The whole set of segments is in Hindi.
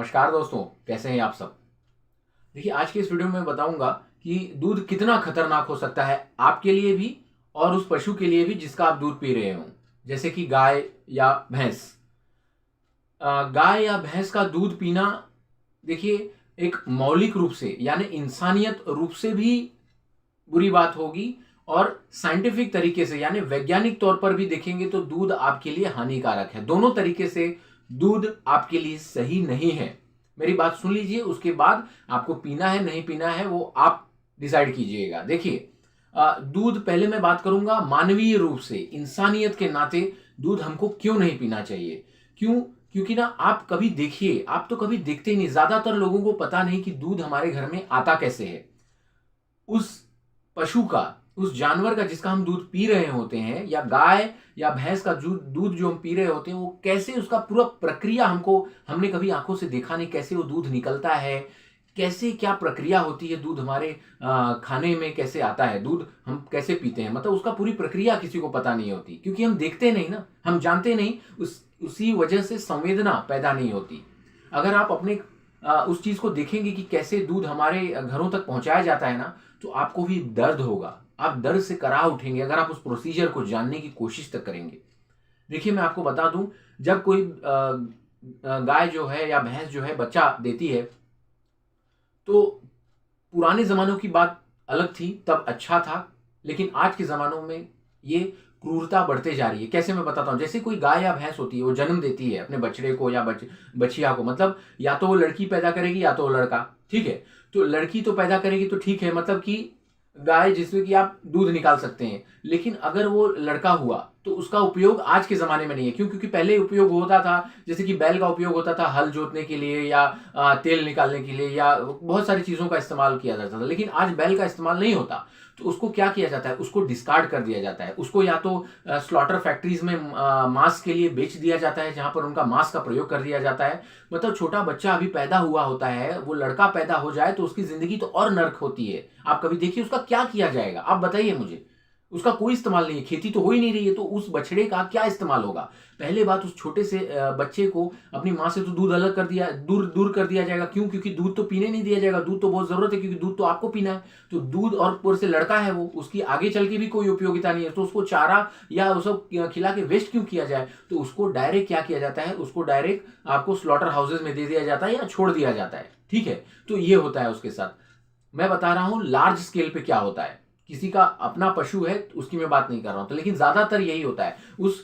नमस्कार दोस्तों, कैसे हैं आप सब। देखिए, आज के इस वीडियो में बताऊंगा कि दूध कितना खतरनाक हो सकता है आपके लिए भी और उस पशु के लिए भी जिसका आप दूध पी रहे हो, जैसे कि गाय या भैंस। गाय या भैंस का दूध पीना, देखिए, एक मौलिक रूप से यानी इंसानियत रूप से भी बुरी बात होगी और साइंटिफिक तरीके से यानी वैज्ञानिक तौर पर भी देखेंगे तो दूध आपके लिए हानिकारक है। दोनों तरीके से दूध आपके लिए सही नहीं है। मेरी बात सुन लीजिए, उसके बाद आपको पीना है नहीं पीना है वो आप डिसाइड कीजिएगा। देखिए, दूध पहले मैं बात करूंगा मानवीय रूप से, इंसानियत के नाते दूध हमको क्यों नहीं पीना चाहिए। क्यों? क्योंकि ना, आप कभी देखिए, आप तो कभी देखते ही नहीं, ज्यादातर लोगों को पता नहीं कि दूध हमारे घर में आता कैसे है। उस पशु का, उस जानवर का जिसका हम दूध पी रहे होते हैं, या गाय या भैंस का दूध जो हम पी रहे होते हैं, वो कैसे, उसका पूरा प्रक्रिया हमने कभी आंखों से देखा नहीं। कैसे वो दूध निकलता है, कैसे क्या प्रक्रिया होती है, दूध हमारे खाने में कैसे आता है, दूध हम कैसे पीते हैं, मतलब उसका पूरी प्रक्रिया किसी को पता नहीं होती, क्योंकि हम देखते नहीं ना, हम जानते नहीं। उसी वजह से संवेदना पैदा नहीं होती। अगर आप अपने उस चीज को देखेंगे कि कैसे दूध हमारे घरों तक पहुंचाया जाता है ना, तो आपको भी दर्द होगा, आप दर्द से करा उठेंगे अगर आप उस प्रोसीजर को जानने की कोशिश तक करेंगे। देखिए, मैं आपको बता दूं, जब कोई गाय जो है या भैंस जो है बच्चा देती है, तो पुराने जमानों की बात अलग थी, तब अच्छा था। लेकिन आज के जमानों में ये क्रूरता बढ़ते जा रही है। कैसे, मैं बताता हूँ। जैसे कोई गाय या भैंस होती है, वो जन्म देती है अपने बछड़े को या बछिया को, मतलब या तो वो लड़की पैदा करेगी या तो वो लड़का, ठीक है। तो लड़की तो पैदा करेगी तो ठीक है, मतलब कि गाय जिसमें कि आप दूध निकाल सकते हैं। लेकिन अगर वो लड़का हुआ तो उसका उपयोग आज के जमाने में नहीं है। क्यों? क्योंकि पहले उपयोग होता था, जैसे कि बैल का उपयोग होता था हल जोतने के लिए या तेल निकालने के लिए, या बहुत सारी चीजों का इस्तेमाल किया जाता था। लेकिन आज बैल का इस्तेमाल नहीं होता, तो उसको क्या किया जाता है, उसको डिस्कार्ड कर दिया जाता है। उसको या तो स्लॉटर फैक्ट्रीज में मांस के लिए बेच दिया जाता है, जहां पर उनका मांस का प्रयोग कर दिया जाता है। मतलब छोटा बच्चा अभी पैदा हुआ होता है, वो लड़का पैदा हो जाए तो उसकी जिंदगी तो और नर्क होती है। आप कभी देखिए उसका क्या किया जाएगा, आप बताइए मुझे। उसका कोई इस्तेमाल नहीं है, खेती तो हो ही नहीं रही है, तो उस बछड़े का क्या इस्तेमाल होगा। पहले बात, उस छोटे से बच्चे को अपनी मां से तो दूध अलग कर दिया, दूर कर दिया जाएगा। क्यों? क्योंकि दूध तो पीने नहीं दिया जाएगा। दूध तो बहुत जरूरत है, क्योंकि दूध तो आपको पीना है। तो दूध, और ऊपर से लड़का है वो, उसकी आगे चल के भी कोई उपयोगिता नहीं है, तो उसको चारा या उसको खिला के वेस्ट क्यों किया जाए। तो उसको डायरेक्ट क्या किया जाता है, उसको डायरेक्ट आपको स्लॉटर हाउसेज में दे दिया जाता है या छोड़ दिया जाता है, ठीक है। तो ये होता है उसके साथ। मैं बता रहा हूं लार्ज स्केल पे क्या होता है। किसी का अपना पशु है, उसकी मैं बात नहीं कर रहा हूं, तो लेकिन ज्यादातर यही होता है। उस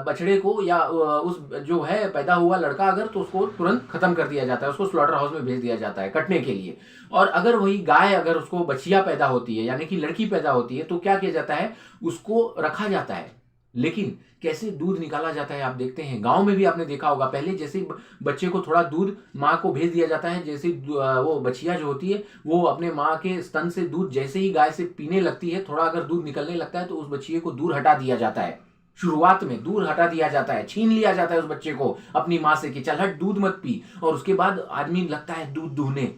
बछड़े को या उस जो है पैदा हुआ लड़का अगर, तो उसको तुरंत खत्म कर दिया जाता है, उसको स्लॉटर हाउस में भेज दिया जाता है कटने के लिए। और अगर वही गाय, अगर उसको बछिया पैदा होती है यानी कि लड़की पैदा होती है, तो क्या किया जाता है, उसको रखा जाता है। लेकिन कैसे दूध निकाला जाता है आप देखते हैं। गांव में भी आपने देखा होगा, पहले जैसे बच्चे को थोड़ा दूध माँ को भेज दिया जाता है, जैसे वो बछिया जो होती है वो अपने माँ के स्तन से दूध जैसे ही गाय से पीने लगती है, थोड़ा अगर दूध निकलने लगता है तो उस बच्चे को दूर हटा दिया जाता है। शुरुआत में दूर हटा दिया जाता है, छीन लिया जाता है उस बच्चे को अपनी माँ से कि चल हट, दूध मत पी। और उसके बाद आदमी लगता है दूध दूहने,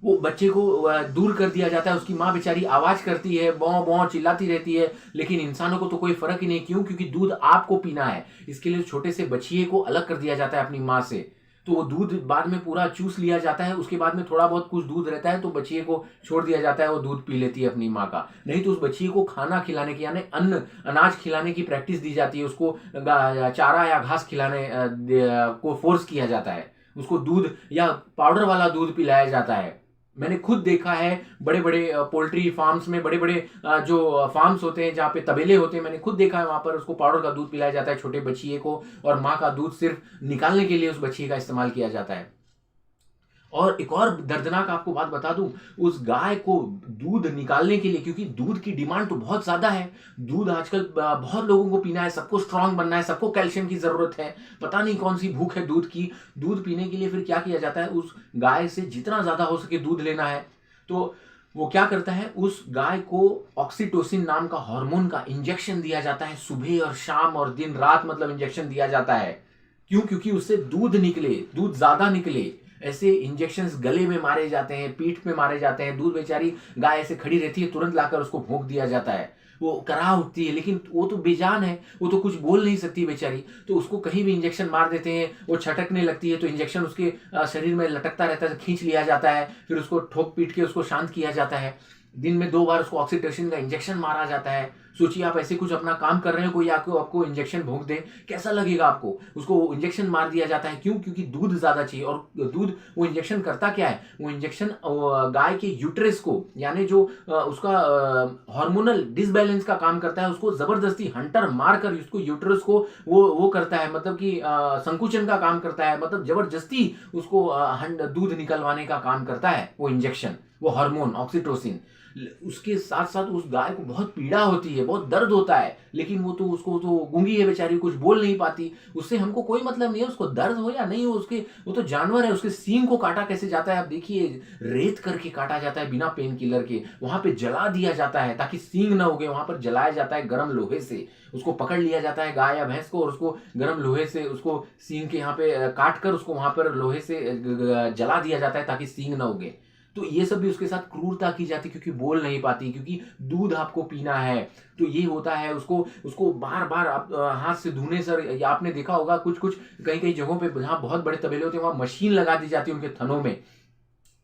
वो बच्चे को दूर कर दिया जाता है। उसकी माँ बेचारी आवाज करती है, बौं बौं चिल्लाती रहती है, लेकिन इंसानों को तो कोई फर्क ही नहीं। क्यों? क्योंकि दूध आपको पीना है। इसके लिए छोटे से बच्चिए को अलग कर दिया जाता है अपनी माँ से, तो वो दूध बाद में पूरा चूस लिया जाता है। उसके बाद में थोड़ा बहुत कुछ दूध रहता है तो बच्चिए को छोड़ दिया जाता है, वो दूध पी लेती है अपनी माँ का। नहीं तो उस बच्चिए को खाना खिलाने की यानी अनाज खिलाने की प्रैक्टिस दी जाती है, उसको चारा या घास खिलाने को फोर्स किया जाता है, उसको दूध या पाउडर वाला दूध पिलाया जाता है। मैंने खुद देखा है बड़े बड़े पोल्ट्री फार्म्स में, बड़े बड़े जो फार्म्स होते हैं जहाँ पे तबेले होते हैं, मैंने खुद देखा है वहां पर उसको पाउडर का दूध पिलाया जाता है छोटे बच्चिए को, और माँ का दूध सिर्फ निकालने के लिए उस बच्चिए का इस्तेमाल किया जाता है। और एक और दर्दनाक आपको बात बता दूं, उस गाय को दूध निकालने के लिए, क्योंकि दूध की डिमांड तो बहुत ज्यादा है, दूध आजकल बहुत लोगों को पीना है, सबको स्ट्रांग बनना है, सबको कैल्शियम की जरूरत है, पता नहीं कौन सी भूख है दूध की। दूध पीने के लिए फिर क्या किया जाता है, उस गाय से जितना ज्यादा हो सके दूध लेना है, तो वो क्या करता है, उस गाय को ऑक्सीटोसिन नाम का हार्मोन का इंजेक्शन दिया जाता है सुबह और शाम और दिन रात, मतलब इंजेक्शन दिया जाता है। क्यों? क्योंकि उससे दूध निकले, दूध ज्यादा निकले। ऐसे इंजेक्शंस गले में मारे जाते हैं, पीठ में मारे जाते हैं। दूध बेचारी गाय ऐसे खड़ी रहती है, तुरंत लाकर उसको भोंक दिया जाता है। वो करा उठती है, लेकिन वो तो बेजान है, वो तो कुछ बोल नहीं सकती बेचारी। तो उसको कहीं भी इंजेक्शन मार देते हैं, वो छटकने लगती है, तो इंजेक्शन उसके शरीर में लटकता रहता है, खींच लिया जाता है, फिर उसको ठोक पीट के उसको शांत किया जाता है। दिन में 2 बार उसको ऑक्सीटोसिन का इंजेक्शन मारा जाता है। सोचिए आप ऐसे कुछ अपना काम कर रहे हो, कोई आपको इंजेक्शन भोंक दे, कैसा लगेगा आपको। उसको इंजेक्शन मार दिया जाता है, क्यों? क्योंकि दूध ज्यादा चाहिए। और दूध, वो इंजेक्शन करता क्या है, वो इंजेक्शन गाय के यूट्रस को, यानी जो उसका हार्मोनल डिसबैलेंस का काम करता है, उसको जबरदस्ती हंटर मार कर उसको यूट्रस को वो करता है, मतलब कि संकुचन का काम करता है, मतलब जबरदस्ती उसको दूध निकलवाने का काम करता है वो इंजेक्शन, वो हार्मोन ऑक्सीटोसिन। उसके साथ साथ उस गाय को बहुत पीड़ा होती है, बहुत दर्द होता है, लेकिन वो तो उसको तो गूंगी है बेचारी, कुछ बोल नहीं पाती। उससे हमको कोई मतलब नहीं है, उसको दर्द हो या नहीं हो, उसके वो तो जानवर है। उसके सींग को काटा कैसे जाता है आप देखिए, रेत करके काटा जाता है बिना पेन किलर के, वहां पे जला दिया जाता है ताकि सींग ना उगे, वहां पर जलाया जाता है गर्म लोहे से। उसको पकड़ लिया जाता है गाय या भैंस को, और उसको गर्म लोहे से उसको सींग के यहाँ पे काट कर उसको वहां पर लोहे से जला दिया जाता है ताकि सींग ना उगे। तो ये सब भी उसके साथ क्रूरता की जाती, क्योंकि बोल नहीं पाती, क्योंकि दूध आपको पीना है। तो ये होता है, उसको उसको बार बार आप हाथ से धोने सर, या आपने देखा होगा कुछ कुछ कई कई जगहों पे जहाँ बहुत बड़े तबेले होते हैं, वहां मशीन लगा दी जाती है उनके थनों में।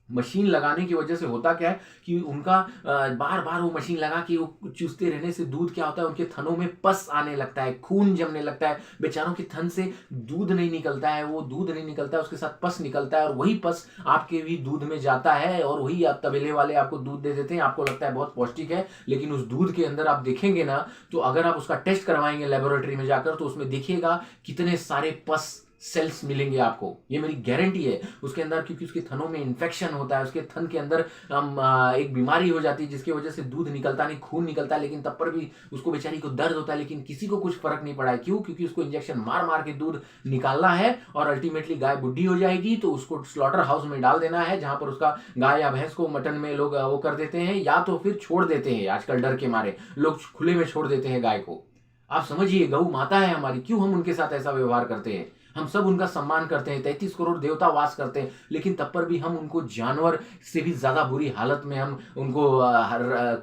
मशीन लगाने की वजह से होता क्या है कि उनका बार बार वो मशीन लगा के वो चूसते रहने से दूध क्या होता है, उनके थनों में पस आने लगता है, खून जमने लगता है, बेचारों के थन से दूध नहीं निकलता है, वो दूध नहीं निकलता है, उसके साथ पस निकलता है, और वही पस आपके भी दूध में जाता है, और वही आप तबेले वाले आपको दूध दे देते हैं। आपको लगता है बहुत पौष्टिक है, लेकिन उस दूध के अंदर आप देखेंगे ना, तो अगर आप उसका टेस्ट करवाएंगे लेबोरेटरी में जाकर, तो उसमें देखिएगा कितने सारे पस सेल्स मिलेंगे आपको, ये मेरी गारंटी है उसके अंदर, क्योंकि उसके थनों में इन्फेक्शन होता है, उसके थन के अंदर एक बीमारी हो जाती है जिसकी वजह से दूध निकलता नहीं, खून निकलता है, लेकिन तब पर भी उसको बेचारी को दर्द होता है, लेकिन किसी को कुछ फर्क नहीं पड़ा है। क्यों? क्योंकि उसको इंजेक्शन मार मार के दूध निकालना है, और अल्टीमेटली गाय बुढ़ी हो जाएगी तो उसको स्लॉटर हाउस में डाल देना है, जहां पर उसका गाय या भैंस को मटन में लोग वो कर देते हैं, या तो फिर छोड़ देते हैं। आजकल डर के मारे लोग खुले में छोड़ देते हैं गाय को। आप समझिए, गौ माता है हमारी, क्यों हम उनके साथ ऐसा व्यवहार करते हैं? हम सब उनका सम्मान करते हैं, 33 करोड़ देवता वास करते हैं, लेकिन तब पर भी हम उनको जानवर से भी ज्यादा बुरी हालत में हम उनको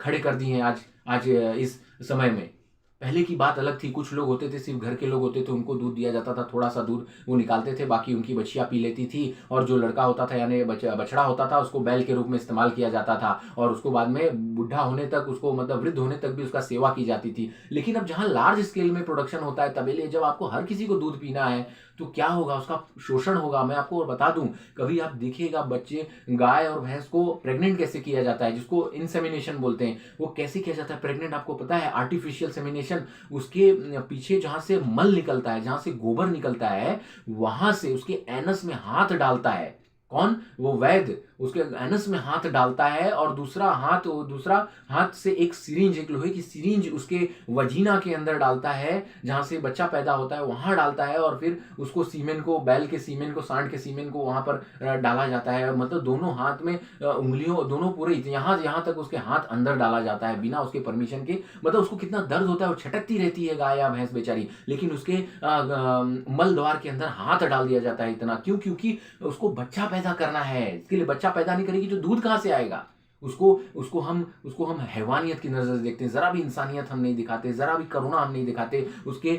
खड़े कर दिए हैं आज इस समय में। पहले की बात अलग थी, कुछ लोग होते थे, सिर्फ घर के लोग होते थे, उनको दूध दिया जाता था, थोड़ा सा दूध वो निकालते थे, बाकी उनकी बच्चियां पी लेती थी, और जो लड़का होता था यानी बछड़ा होता था, उसको बैल के रूप में इस्तेमाल किया जाता था, और उसको बाद में बुढ़ा होने तक, उसको मतलब वृद्ध होने तक भी उसका सेवा की जाती थी। लेकिन अब जहां लार्ज स्केल में प्रोडक्शन होता है तबेले, जब आपको हर किसी को दूध पीना है, तो क्या होगा, उसका शोषण होगा। मैं आपको और बता दूं, कभी आप देखिएगा बच्चे, गाय और भैंस को प्रेग्नेंट कैसे किया जाता है, जिसको इंसेमिनेशन बोलते हैं, वो कैसे किया जाता है प्रेग्नेंट, आपको पता है? Artificial insemination. उसके पीछे जहां से मल निकलता है, जहां से गोबर निकलता है, वहां से उसके एनस में हाथ डालता है। कौन? वो वैद्य उसके एनस में हाथ डालता है, और दूसरा हाथ से एक सिरिंज, एक लोहे की सिरिंज उसके वजीना के अंदर डालता है, जहां से बच्चा पैदा होता है वहां डालता है, और फिर उसको सीमेन को, बैल के सीमेन को, सांड के सीमेन को वहां पर डाला जाता है। मतलब दोनों हाथ में उंगलियों, दोनों पूरे यहां तक उसके हाथ अंदर डाला जाता है बिना उसके परमिशन के। मतलब उसको कितना दर्द होता है, वो छटकती रहती है गाय या भैंस बेचारी, लेकिन उसके मल द्वार के अंदर हाथ डाल दिया जाता है। इतना क्यों? क्योंकि उसको बच्चा पैदा करना है। इसके लिए बच्चा पैदा नहीं करेगी तो दूध कहां से आएगा? उसको हम हैवानियत की नजर से देखते हैं, जरा भी इंसानियत हम नहीं दिखाते, जरा भी करुणा हम नहीं दिखाते। उसके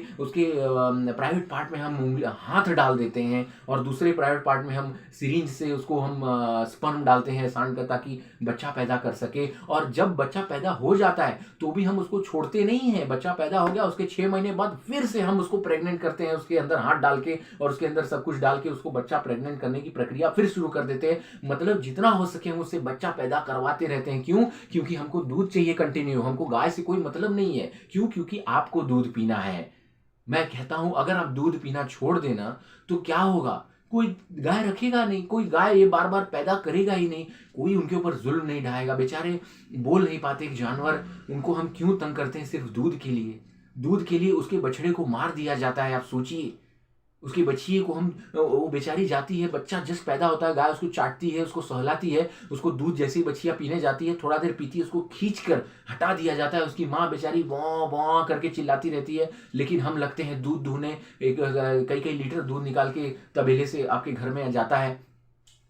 प्राइवेट पार्ट में हम हाथ डाल देते हैं, और दूसरे प्राइवेट पार्ट में हम सिरिंज से उसको हम स्पर्म डालते हैं सांड का, ताकि बच्चा पैदा कर सके। और जब बच्चा पैदा हो जाता है तो भी हम उसको छोड़ते नहीं है। बच्चा पैदा हो गया, उसके 6 महीने बाद फिर से हम उसको प्रेग्नेंट करते हैं, उसके अंदर हाथ डाल के और उसके अंदर सब कुछ डाल के उसको बच्चा प्रेग्नेंट करने की प्रक्रिया फिर शुरू कर देते हैं। मतलब जितना हो सके हम उससे बच्चा पैदा करवाते रहते हैं। क्यों? क्योंकि हमको दूध चाहिए कंटिन्यू, हमको गाय से कोई मतलब नहीं है। क्यों? क्योंकि आपको दूध पीना है। मैं कहता हूं, अगर आप दूध पीना छोड़ देना तो क्या होगा? कोई गाय रखेगा नहीं, कोई गाय ये बार बार पैदा करेगा ही नहीं, कोई उनके ऊपर जुल्म नहीं ढाएगा। बेचारे बोल नहीं पाते जानवर, उनको हम क्यों तंग करते हैं? सिर्फ दूध के लिए। दूध के लिए उसके बछड़े को मार दिया जाता है। आप सोचिए, उसकी बच्ची को वो बेचारी जाती है, बच्चा जस्ट पैदा होता है, गाय उसको चाटती है, उसको सहलाती है, उसको दूध जैसी बच्चियां पीने जाती है, थोड़ा देर पीती है, उसको खींच कर हटा दिया जाता है। उसकी माँ बेचारी बॉ बॉ करके चिल्लाती रहती है, लेकिन हम लगते हैं दूध दूहने, कई कई लीटर दूध निकाल के तबेले से आपके घर में जाता है।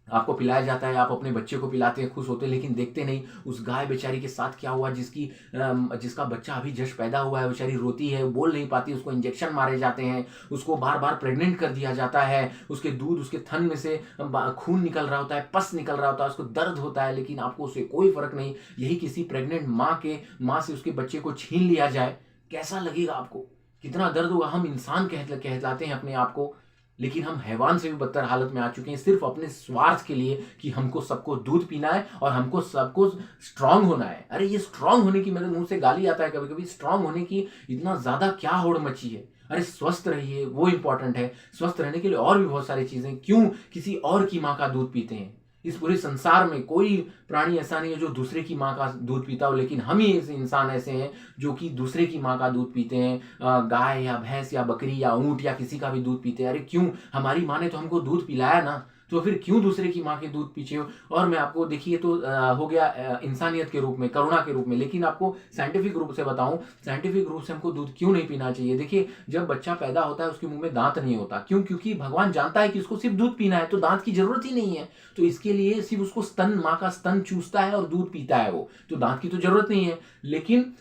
आपको पिलाया जाता है, आप अपने बच्चे को पिलाते हैं, खुश होते हैं, लेकिन देखते नहीं उस गाय बेचारी के साथ क्या हुआ, जिसका बच्चा अभी जस्ट पैदा हुआ है, बेचारी रोती है, बोल नहीं पाती, उसको इंजेक्शन मारे जाते हैं, उसको बार बार प्रेग्नेंट कर दिया जाता है, उसके दूध, उसके थन में से खून निकल रहा होता है, पस निकल रहा होता है, उसको दर्द होता है, लेकिन आपको उससे कोई फर्क नहीं। यही किसी प्रेग्नेंट माँ से उसके बच्चे को छीन लिया जाए, कैसा लगेगा आपको, कितना दर्द होगा। हम इंसान कहलाते हैं अपने आप को, लेकिन हम हैवान से भी बदतर हालत में आ चुके हैं, सिर्फ अपने स्वार्थ के लिए कि हमको सबको दूध पीना है और हमको सबको स्ट्रांग होना है। अरे ये स्ट्रांग होने की, मेरे मुंह से गाली आता है कभी कभी, स्ट्रांग होने की इतना ज्यादा क्या होड़ मची है। अरे स्वस्थ रहिए, वो इंपॉर्टेंट है। स्वस्थ रहने के लिए और भी बहुत सारी चीजें, क्यों किसी और की माँ का दूध पीते हैं। इस पूरे संसार में कोई प्राणी ऐसा नहीं है जो दूसरे की माँ का दूध पीता हो, लेकिन हम ही ऐसे इंसान ऐसे हैं जो कि दूसरे की माँ का दूध पीते हैं। गाय या भैंस या बकरी या ऊंट या किसी का भी दूध पीते हैं। अरे क्यों, हमारी माँ ने तो हमको दूध पिलाया ना, तो फिर क्यों दूसरे की माँ के दूध पीछे हो। और मैं आपको देखिए तो हो गया इंसानियत के रूप में, करुणा के रूप में, लेकिन आपको साइंटिफिक रूप से बताऊं, साइंटिफिक रूप से हमको दूध क्यों नहीं पीना चाहिए। देखिए जब बच्चा पैदा होता है उसके मुंह में दांत नहीं होता, क्यों, क्योंकि भगवान जानता है कि उसको सिर्फ दूध पीना है, तो दांत की जरूरत ही नहीं है। तो इसके लिए सिर्फ उसको स्तन, माँ का स्तन चूसता है और दूध पीता है वो, तो दांत की तो जरूरत नहीं है। लेकिन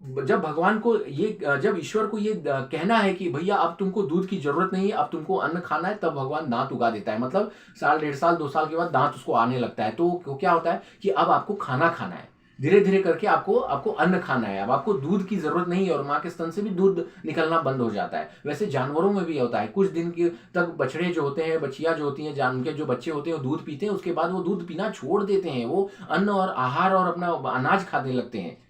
जब भगवान को ये, जब ईश्वर को ये कहना है कि भैया अब तुमको दूध की जरूरत नहीं है, अब तुमको अन्न खाना है, तब भगवान दांत उगा देता है। मतलब साल, 1.5 साल, 2 साल के बाद दांत उसको आने लगता है। तो क्या होता है कि अब आपको खाना खाना है, धीरे धीरे करके आपको अन्न खाना है, अब आपको दूध की जरूरत नहीं है, और माँ के स्तन से भी दूध निकलना बंद हो जाता है। वैसे जानवरों में भी होता है, कुछ दिन के तक बछड़े जो होते हैं, बछिया जो होती हैं, उनके जो बच्चे होते हैं वो दूध पीते हैं, उसके बाद वो दूध पीना छोड़ देते हैं, वो अन्न और आहार और अपना अनाज खाने लगते हैं।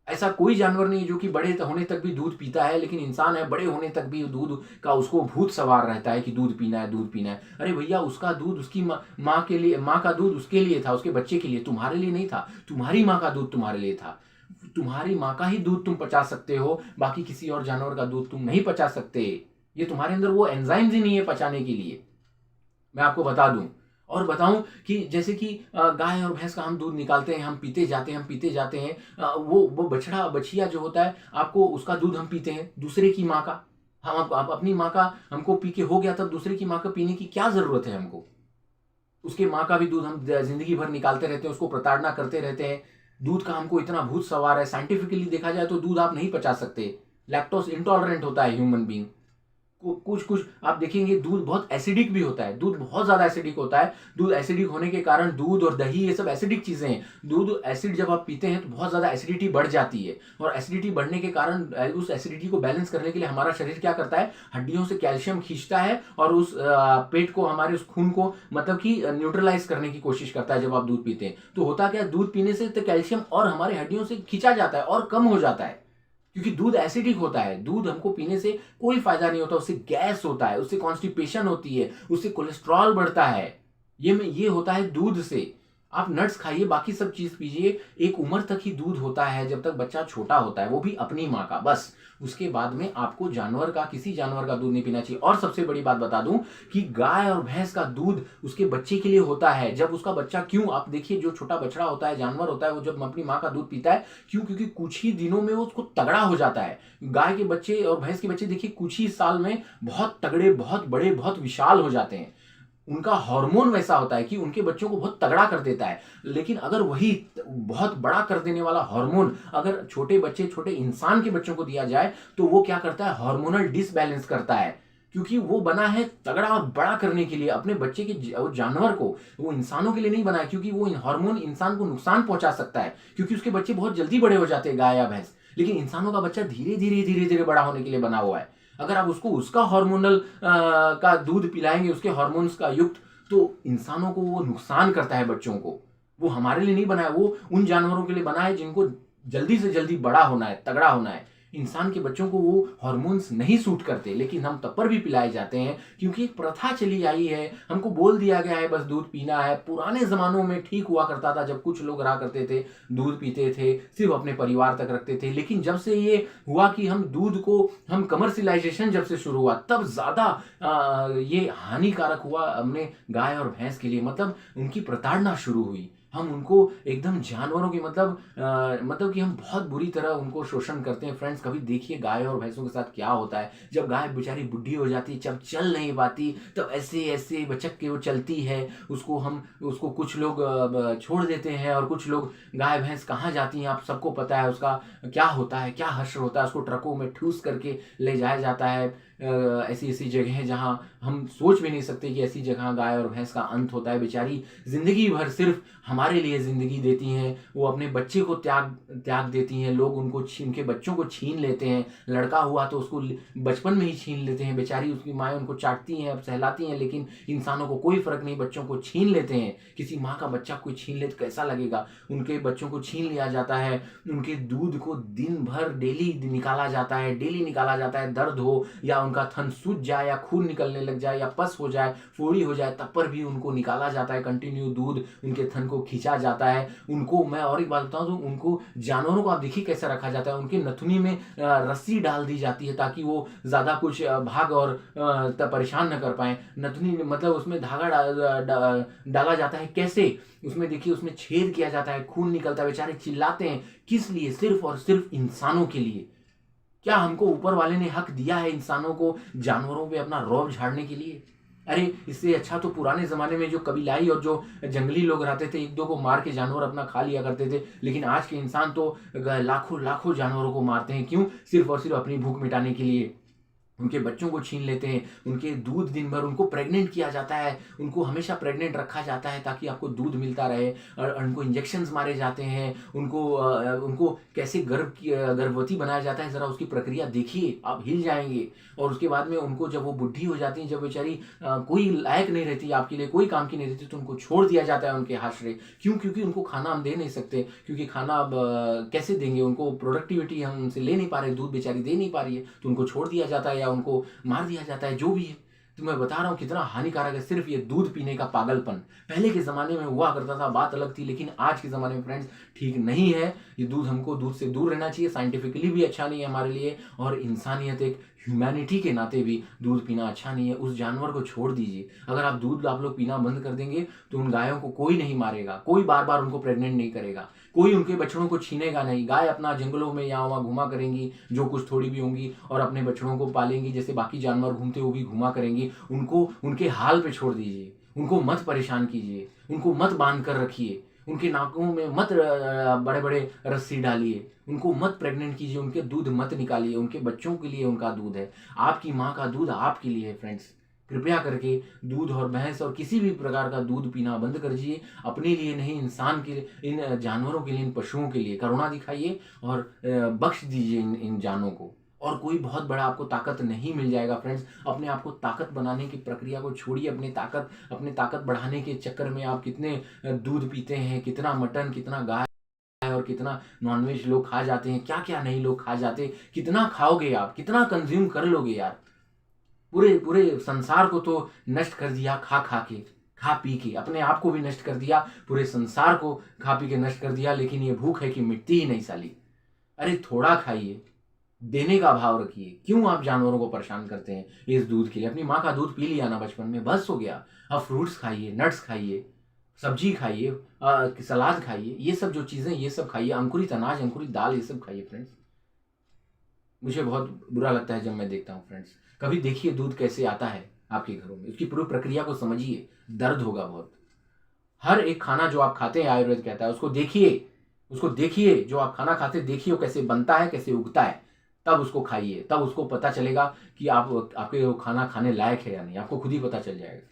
ऐसा कोई जानवर नहीं जो कि बड़े होने तक भी दूध पीता है, लेकिन इंसान है बड़े होने तक भी दूध का उसको भूत सवार रहता है कि दूध पीना है, दूध पीना है। अरे भैया उसका दूध उसकी माँ के लिए, माँ का दूध उसके लिए था, उसके बच्चे के लिए, तुम्हारे लिए नहीं था। तुम्हारी माँ का दूध तुम्हारे लिए था, तुम्हारी माँ का ही दूध तुम पचा सकते हो, बाकी किसी और जानवर का दूध तुम नहीं पचा सकते। ये तुम्हारे अंदर वो एंजाइम्स ही नहीं है पचाने के लिए, मैं आपको बता दूं। और बताऊं कि जैसे कि गाय और भैंस का हम दूध निकालते हैं, हम पीते जाते हैं, हम पीते जाते हैं, वो बछड़ा बछिया जो होता है, आपको उसका दूध हम पीते हैं, दूसरे की माँ का। हम आप अपनी माँ का हमको पी के हो गया, तब दूसरे की माँ का पीने की क्या जरूरत है हमको। उसके माँ का भी दूध हम जिंदगी भर निकालते रहते हैं, उसको प्रताड़ना करते रहते हैं। दूध का हमको इतना भूत सवार है। साइंटिफिकली देखा जाए तो दूध आप नहीं पचा सकते, लैक्टोज इंटॉलरेंट होता है ह्यूमन बींग। कुछ कुछ आप देखेंगे दूध बहुत एसिडिक भी होता है, दूध बहुत ज्यादा एसिडिक होता है। दूध एसिडिक होने के कारण दूध और दही ये सब एसिडिक चीजें हैं। दूध एसिड जब आप पीते हैं तो बहुत ज्यादा एसिडिटी बढ़ जाती है, और एसिडिटी बढ़ने के कारण उस एसिडिटी को बैलेंस करने के लिए हमारा शरीर क्या करता है, हड्डियों से कैल्शियम खींचता है और उस पेट को, हमारे उस खून को मतलब कि न्यूट्रलाइज करने की कोशिश करता है। जब आप दूध पीते हैं तो होता क्या, दूध पीने से तो कैल्शियम और हमारे हड्डियों से खींचा जाता है और कम हो जाता है, क्योंकि दूध एसिडिक होता है। दूध हमको पीने से कोई फायदा नहीं होता, उससे गैस होता है, उससे कॉन्स्टिपेशन होती है, उससे कोलेस्ट्रॉल बढ़ता है। ये होता है दूध से। आप नट्स खाइए, बाकी सब चीज पीजिए, एक उम्र तक ही दूध होता है, जब तक बच्चा छोटा होता है, वो भी अपनी माँ का, बस। उसके बाद में आपको जानवर का, किसी जानवर का दूध नहीं पीना चाहिए। और सबसे बड़ी बात बता दूं कि गाय और भैंस का दूध उसके बच्चे के लिए होता है। जब उसका बच्चा, क्यों, आप देखिए जो छोटा बछड़ा होता है, जानवर होता है, वो जब अपनी माँ का दूध पीता है, क्यों, क्योंकि कुछ ही दिनों में वो उसको तगड़ा हो जाता है। गाय के बच्चे और भैंस के बच्चे देखिए कुछ ही साल में बहुत तगड़े, बहुत बड़े, बहुत विशाल हो जाते हैं। उनका हार्मोन वैसा होता है कि उनके बच्चों को बहुत तगड़ा कर देता है। लेकिन अगर वही बहुत बड़ा कर देने वाला हार्मोन अगर छोटे बच्चे, छोटे इंसान के बच्चों को दिया जाए, तो वो क्या करता है, हार्मोनल डिसबैलेंस करता है। क्योंकि वो बना है तगड़ा और बड़ा करने के लिए अपने बच्चे के, जानवर को, वो इंसानों के लिए नहीं बना है, क्योंकि वो हार्मोन इंसान को नुकसान पहुंचा सकता है, क्योंकि उसके बच्चे बहुत जल्दी बड़े हो जाते हैं, गाय या भैंस। लेकिन इंसानों का बच्चा धीरे धीरे धीरे धीरे बड़ा होने के लिए बना हुआ है। अगर आप उसको उसका हार्मोनल का दूध पिलाएंगे, उसके हार्मोन्स का युक्त, तो इंसानों को वो नुकसान करता है, बच्चों को। वो हमारे लिए नहीं बना है, वो उन जानवरों के लिए बना है जिनको जल्दी से जल्दी बड़ा होना है, तगड़ा होना है। इंसान के बच्चों को वो हार्मोन्स नहीं सूट करते, लेकिन हम तब पर भी पिलाए जाते हैं, क्योंकि एक प्रथा चली आई है, हमको बोल दिया गया है बस दूध पीना है। पुराने जमानों में ठीक हुआ करता था, जब कुछ लोग रहा करते थे, दूध पीते थे, सिर्फ अपने परिवार तक रखते थे। लेकिन जब से ये हुआ कि हम दूध को, हम कमर्शियलाइजेशन जब से शुरू हुआ, तब ज्यादा ये हानिकारक हुआ हमने गाय और भैंस के लिए, मतलब उनकी प्रताड़ना शुरू हुई। हम उनको एकदम जानवरों की मतलब कि हम बहुत बुरी तरह उनको शोषण करते हैं। फ्रेंड्स, कभी देखिए गाय और भैंसों के साथ क्या होता है। जब गाय बेचारी बुढ़ी हो जाती है, जब चल नहीं पाती, तब ऐसे ऐसे बचक के वो चलती है, उसको कुछ लोग छोड़ देते हैं, और कुछ लोग, गाय भैंस कहाँ जाती हैं आप सबको पता है, उसका क्या होता है, क्या हश्र होता है। उसको ट्रकों में ठूस करके ले जाया जाता है ऐसी ऐसी जगह है जहाँ हम सोच भी नहीं सकते कि ऐसी जगह गाय और भैंस का अंत होता है। बेचारी जिंदगी भर सिर्फ हमारे लिए जिंदगी देती हैं, वो अपने बच्चे को त्याग त्याग देती हैं। लोग उनके बच्चों को छीन लेते हैं। लड़का हुआ तो उसको बचपन में ही छीन लेते हैं। बेचारी उसकी माएँ उनको चाटती हैं, सहलाती हैं, लेकिन इंसानों को कोई फर्क नहीं, बच्चों को छीन लेते हैं। किसी माँ का बच्चा कोई छीन ले तो कैसा लगेगा। उनके बच्चों को छीन लिया जाता है। उनके दूध को दिन भर डेली निकाला जाता है, डेली निकाला जाता है। दर्द हो या उनका थन सूज जाए या खून निकलने लग जाए या पस हो जाए, फोड़ी हो जाए, तब पर भी उनको निकाला जाता है। कंटिन्यू दूध उनके थन को खींचा जाता है। उनको मैं और एक बात बताऊं तो उनको, जानवरों को आप देखिए कैसा रखा जाता है। उनके नथुनी में रस्सी डाल दी जाती है ताकि वो ज्यादा कुछ भाग और परेशान न कर पाए। नथुनी मतलब उसमें धागा डाला जाता है। कैसे? उसमें देखिए, उसमें छेद किया जाता है, खून निकलता है, बेचारे चिल्लाते हैं। किस लिए? सिर्फ और सिर्फ इंसानों के लिए। क्या हमको ऊपर वाले ने हक दिया है इंसानों को जानवरों पे अपना रौब झाड़ने के लिए? अरे, इससे अच्छा तो पुराने जमाने में जो कबीलाई और जो जंगली लोग रहते थे, एक दो को मार के जानवर अपना खा लिया करते थे। लेकिन आज के इंसान तो लाखों लाखों जानवरों को मारते हैं। क्यों? सिर्फ और सिर्फ अपनी भूख मिटाने के लिए। उनके बच्चों को छीन लेते हैं, उनके दूध दिन भर, उनको प्रेग्नेंट किया जाता है, उनको हमेशा प्रेग्नेंट रखा जाता है ताकि आपको दूध मिलता रहे। और उनको इंजेक्शंस मारे जाते हैं। उनको कैसे गर्भवती बनाया जाता है, ज़रा उसकी प्रक्रिया देखिए, आप हिल जाएंगे। और उसके बाद में उनको, जब वो बुढ़ी हो जाती हैं, जब बेचारी कोई लायक नहीं रहती, आपके लिए कोई काम की नहीं रहती, तो उनको छोड़ दिया जाता है उनके हाशरे। क्यों? क्योंकि उनको खाना हम दे नहीं सकते। क्योंकि खाना अब कैसे देंगे उनको? प्रोडक्टिविटी हम उनसे ले नहीं पा रहे, दूध बेचारी दे नहीं पा रही है, तो उनको छोड़ दिया जाता है या उनको मार दिया जाता है, जो भी है। तो मैं बता रहा हूँ कितना हानिकारक है सिर्फ ये दूध पीने का पागलपन। पहले के ज़माने में हुआ करता था, बात अलग थी, लेकिन आज के ज़माने में फ्रेंड्स ठीक नहीं है ये दूध। हमको दूध से दूर रहना चाहिए। साइंटिफिकली भी अच्छा नहीं है हमारे लिए, और इंसानियत, एक ह्यूमैनिटी के नाते भी दूध पीना अच्छा नहीं है। उस जानवर को छोड़ दीजिए। अगर आप दूध आप लोग पीना बंद कर देंगे तो उन गायों को कोई नहीं मारेगा, कोई बार बार उनको प्रेग्नेंट नहीं करेगा, कोई उनके बछड़ों को छीनेगा नहीं। गाय अपना जंगलों में यहाँ वहाँ घुमा करेंगी, जो कुछ थोड़ी भी होंगी, और अपने बछड़ों को पालेंगी जैसे बाकी जानवर घूमते, वो भी घुमा करेंगी। उनको उनके हाल पे छोड़ दीजिए। उनको मत परेशान कीजिए, उनको मत बांध कर रखिए, उनके नाकों में मत बड़े बड़े रस्सी डालिए, उनको मत प्रेग्नेंट कीजिए, उनके दूध मत निकालिए। उनके बच्चों के लिए उनका दूध है, आपकी माँ का दूध आपके लिए है। फ्रेंड्स, कृपया करके दूध और भैंस और किसी भी प्रकार का दूध पीना बंद कर दीजिए। अपने लिए नहीं, इंसान के, इन जानवरों के लिए, इन पशुओं के लिए करुणा दिखाइए और बख्श दीजिए इन जानों को। और कोई बहुत बड़ा आपको ताकत नहीं मिल जाएगा। फ्रेंड्स, अपने आप को ताकत बनाने की प्रक्रिया को छोड़िए। अपने ताकत बढ़ाने के चक्कर में आप कितने दूध पीते हैं, कितना मटन, कितना गाय और कितना नॉनवेज लोग खा जाते हैं, क्या क्या नहीं लोग खा जाते। कितना खाओगे आप? कितना कंज्यूम कर लोगे यार? पूरे पूरे संसार को तो नष्ट कर दिया खा खा के, खा पी के। अपने आप को भी नष्ट कर दिया, पूरे संसार को खा पी के नष्ट कर दिया। लेकिन ये भूख है कि मिटती ही नहीं साली। अरे थोड़ा खाइए, देने का भाव रखिए। क्यों आप जानवरों को परेशान करते हैं इस दूध के लिए? अपनी माँ का दूध पी लिया ना बचपन में, बस हो गया। अब फ्रूट्स खाइए, नट्स खाइए, सब्जी खाइए, सलाद खाइए, ये सब जो चीज़ें, ये सब खाइए। अंकुरित अनाज, अंकुरित दाल, ये सब खाइए फ्रेंड्स। मुझे बहुत बुरा लगता है जब मैं देखता हूँ फ्रेंड्स। कभी देखिए दूध कैसे आता है आपके घरों में, उसकी पूरी प्रक्रिया को समझिए, दर्द होगा बहुत। हर एक खाना जो आप खाते हैं, आयुर्वेद कहता है, उसको देखिए, जो आप खाना खाते देखिए वो कैसे बनता है, कैसे उगता है, तब उसको खाइए। तब उसको पता चलेगा कि आपके वो खाना खाने लायक है या नहीं, आपको खुद ही पता चल जाएगा।